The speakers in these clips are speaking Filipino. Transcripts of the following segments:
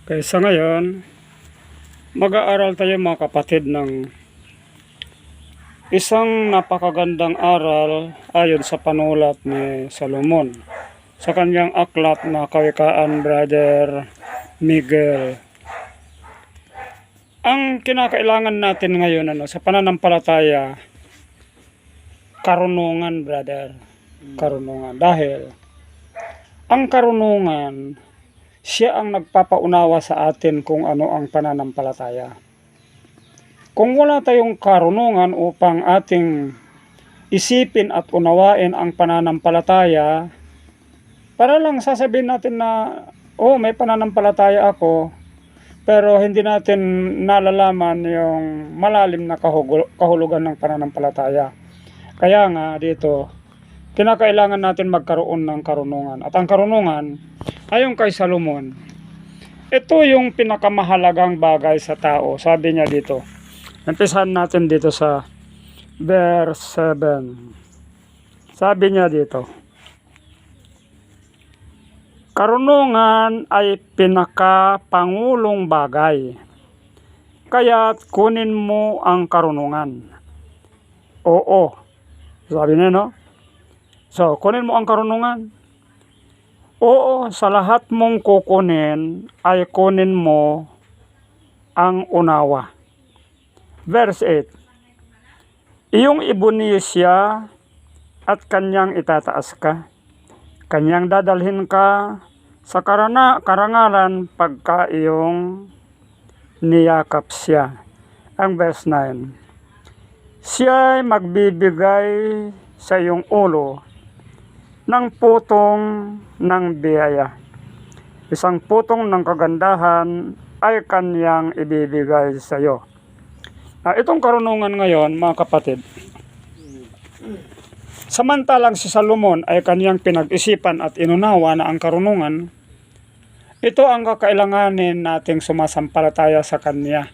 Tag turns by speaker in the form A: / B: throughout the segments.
A: Okay, sa ngayon, mag-aaral tayo mga kapatid ng isang napakagandang aral ayon sa panulat ni Solomon sa kanyang aklat na Kawikaan, Brother Miguel. Ang kinakailangan natin ngayon sa pananampalataya, karunungan, brother. Karunungan. Dahil ang karunungan, siya ang nagpapaunawa sa atin kung ano ang pananampalataya. Kung wala tayong karunungan upang ating isipin at unawain ang pananampalataya, para lang sasabihin natin na, may pananampalataya ako, pero hindi natin nalalaman yung malalim na kahulugan ng pananampalataya. Kaya nga dito, kinakailangan natin magkaroon ng karunungan. At ang karunungan, ayon kay Solomon, ito yung pinakamahalagang bagay sa tao. Sabi niya dito, umpisahan natin dito sa verse 7. Sabi niya dito, karunungan ay pinakapangulong bagay, kaya't kunin mo ang karunungan. Oo, sabi niya, no? So, kunin mo ang karunungan. Oo, sa lahat mong kukunin ay kunin mo ang unawa. Verse 8. Iyong ibuniyo siya at kanyang itataas ka. Kanyang dadalhin ka sa karangalan pagka iyong niyakap siya. Ang verse 9. Siya'y magbibigay sa iyong ulo ng putong ng biyaya. Isang putong ng kagandahan ay kanyang ibibigay sa iyo. Itong karunungan ngayon, mga kapatid, samantalang si Solomon ay kanyang pinag-isipan at inunawa na ang karunungan, ito ang kakailanganin nating sumasampalataya sa kanya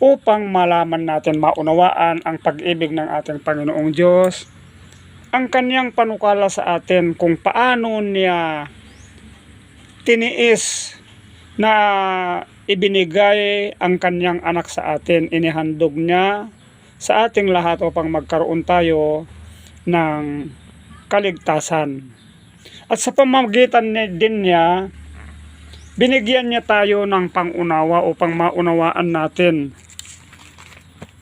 A: upang malaman natin, maunawaan ang pag-ibig ng ating Panginoong Diyos, ang kanyang panukala sa atin kung paano niya tiniis na ibinigay ang kanyang anak sa atin. Inihandog niya sa ating lahat upang magkaroon tayo ng kaligtasan. At sa pamamagitan din niya, binigyan niya tayo ng pangunawa upang maunawaan natin.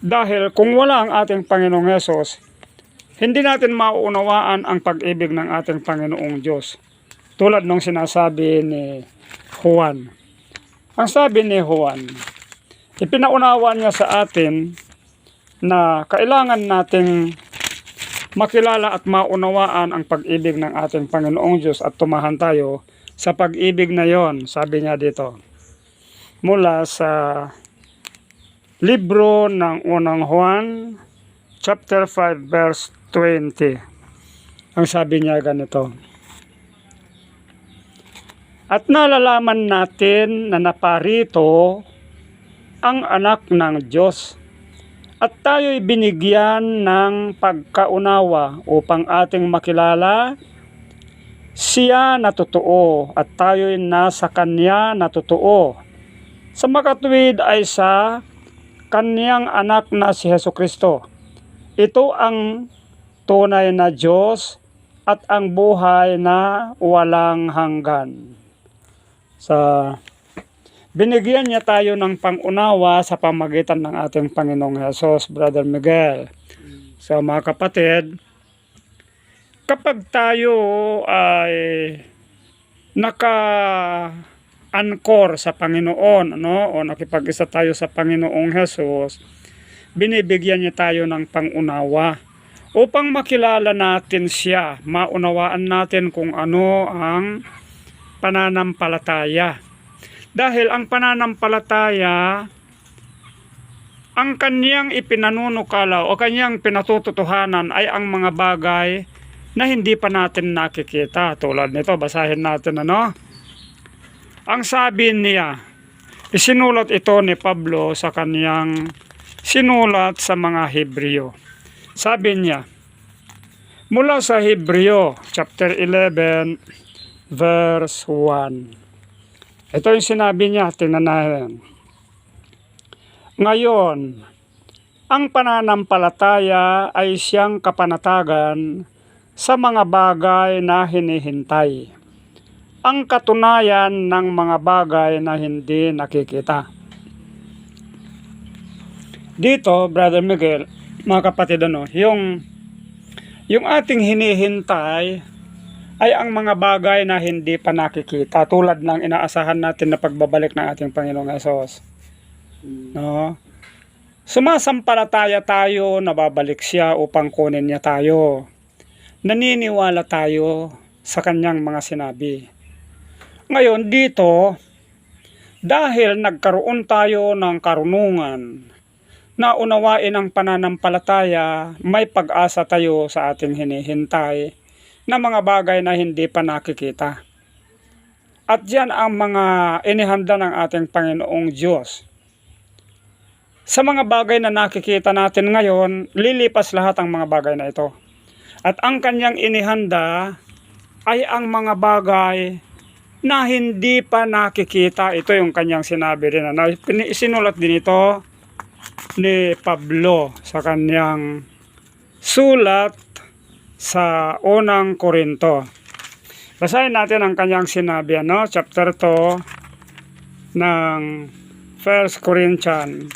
A: Dahil kung wala ang ating Panginoong Hesus, hindi natin mauunawaan ang pag-ibig ng ating Panginoong Diyos. Tulad nung sinasabi ni Juan. Ang sabi ni Juan, ipinaunawa niya sa atin na kailangan nating makilala at maunawaan ang pag-ibig ng ating Panginoong Diyos at tumahan tayo sa pag-ibig na yon. Sabi niya dito, mula sa libro ng unang Juan, chapter 5, verse 20. Ang sabi niya ganito, at nalalaman natin na naparito ang anak ng Diyos at tayo'y binigyan ng pagkaunawa upang ating makilala siya na totoo at tayo'y nasa kanya na totoo. Sa makatuwid ay sa kanyang anak na si Jesucristo. Ito ang tunay na Diyos at ang buhay na walang hanggan. Binigyan niya tayo ng pangunawa sa pamagitan ng ating Panginoong Hesus, Brother Miguel. So mga kapatid, kapag tayo ay naka-anchor sa Panginoon, o nakipag-isa tayo sa Panginoong Hesus, binibigyan niya tayo ng pangunawa upang makilala natin siya, maunawaan natin kung ano ang pananampalataya. Dahil ang pananampalataya, ang kanyang ipinanunukala o kanyang pinatututuhanan ay ang mga bagay na hindi pa natin nakikita. Tulad nito, basahin natin Ang sabi niya, isinulat ito ni Pablo sa kanyang sinulat sa mga Hebreo. Sabi niya, mula sa Hebreo chapter 11 verse 1. Ito yung sinabi niya, tingnan natin. Ngayon, ang pananampalataya ay siyang kapanatagan sa mga bagay na hinihintay, ang katunayan ng mga bagay na hindi nakikita. Dito, Brother Miguel, mga kapatid, yung ating hinihintay ay ang mga bagay na hindi pa nakikita, tulad ng inaasahan natin na pagbabalik ng ating Panginoong Hesus. No? Sumasampalataya tayo na babalik siya upang kunin niya tayo. Naniniwala tayo sa kanyang mga sinabi. Ngayon dito, dahil nagkaroon tayo ng karunungan na unawain ang pananampalataya, may pag-asa tayo sa ating hinihintay na mga bagay na hindi pa nakikita. At yan ang mga inihanda ng ating Panginoong Diyos. Sa mga bagay na nakikita natin ngayon, lilipas lahat ang mga bagay na ito. At ang kanyang inihanda ay ang mga bagay na hindi pa nakikita. Ito yung kanyang sinabi rin. Sinulat din ito ni Pablo sa kanyang sulat sa unang Korinto. Basahin natin ang kanyang sinabi, chapter 2 ng 1 Corinthians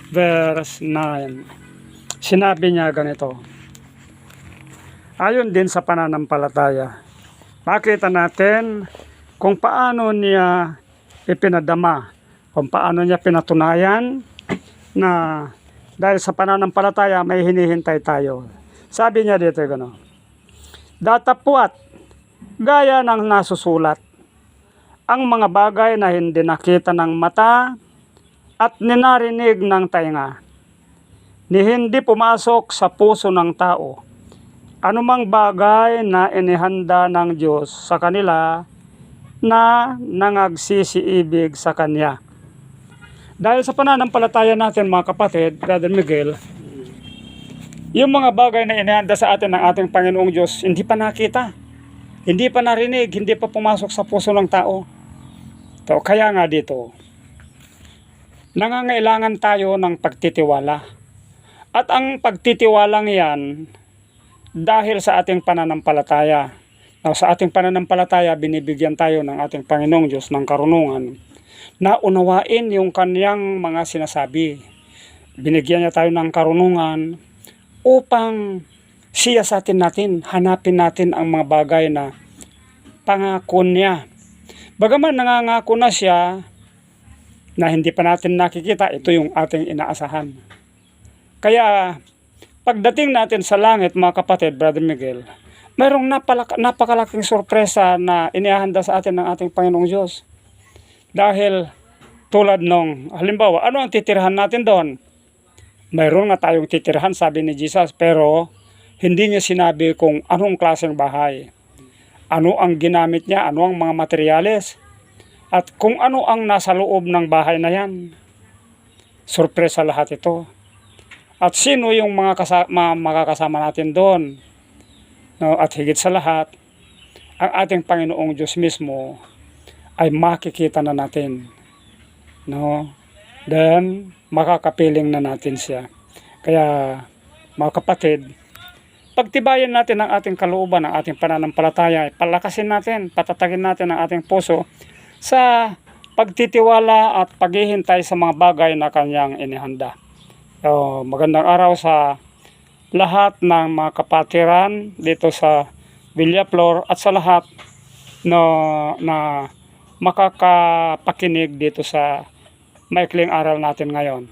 A: verse 9. Sinabi niya ganito. Ayon din sa pananampalataya, makita natin kung paano niya ipinadama, kung paano niya pinatunayan na dahil sa pananampalataya may hinihintay tayo. Sabi niya dito gano'n, datapwat gaya ng nasusulat, ang mga bagay na hindi nakita ng mata at ninarinig ng tainga, ni hindi pumasok sa puso ng tao, anumang bagay na inihanda ng Diyos sa kanila na nangagsisiibig sa Kanya. Dahil sa pananampalataya natin, mga kapatid, Brother Miguel, yung mga bagay na inihanda sa atin ng ating Panginoong Diyos, hindi pa nakita, hindi pa narinig, hindi pa pumasok sa puso ng tao. Kaya nga dito, nangangailangan tayo ng pagtitiwala. At ang pagtitiwalang yan, dahil sa ating pananampalataya. Sa ating pananampalataya, binibigyan tayo ng ating Panginoong Diyos ng karunungan na unawain yung kanyang mga sinasabi. Binigyan niya tayo ng karunungan upang siyasatin natin, hanapin natin ang mga bagay na pangako niya. Bagaman nangangako na siya, na hindi pa natin nakikita, ito yung ating inaasahan. Kaya, pagdating natin sa langit, mga kapatid, Brother Miguel, mayroong napakalaking sorpresa na inihanda sa atin ng ating Panginoong Diyos. Dahil, tulad nung, halimbawa, ano ang titirhan natin doon? Mayroon na tayong titirhan, sabi ni Jesus, pero hindi niya sinabi kung anong klaseng bahay. Ano ang ginamit niya, ano ang mga materyales, at kung ano ang nasa loob ng bahay na yan. Sorpresa lahat ito. At sino yung mga makakasama natin doon. At higit sa lahat, ang ating Panginoong Diyos mismo ay makikita na natin. Then, makakapiling na natin siya. Kaya, mga kapatid, pagtibayan natin ang ating kalooban, ang ating pananampalataya, palakasin natin, patatagin natin ang ating puso sa pagtitiwala at paghihintay sa mga bagay na kanyang inihanda. Magandang araw sa lahat ng mga kapatiran dito sa Villaflor at sa lahat na makakapakinig dito sa maikling aral natin ngayon.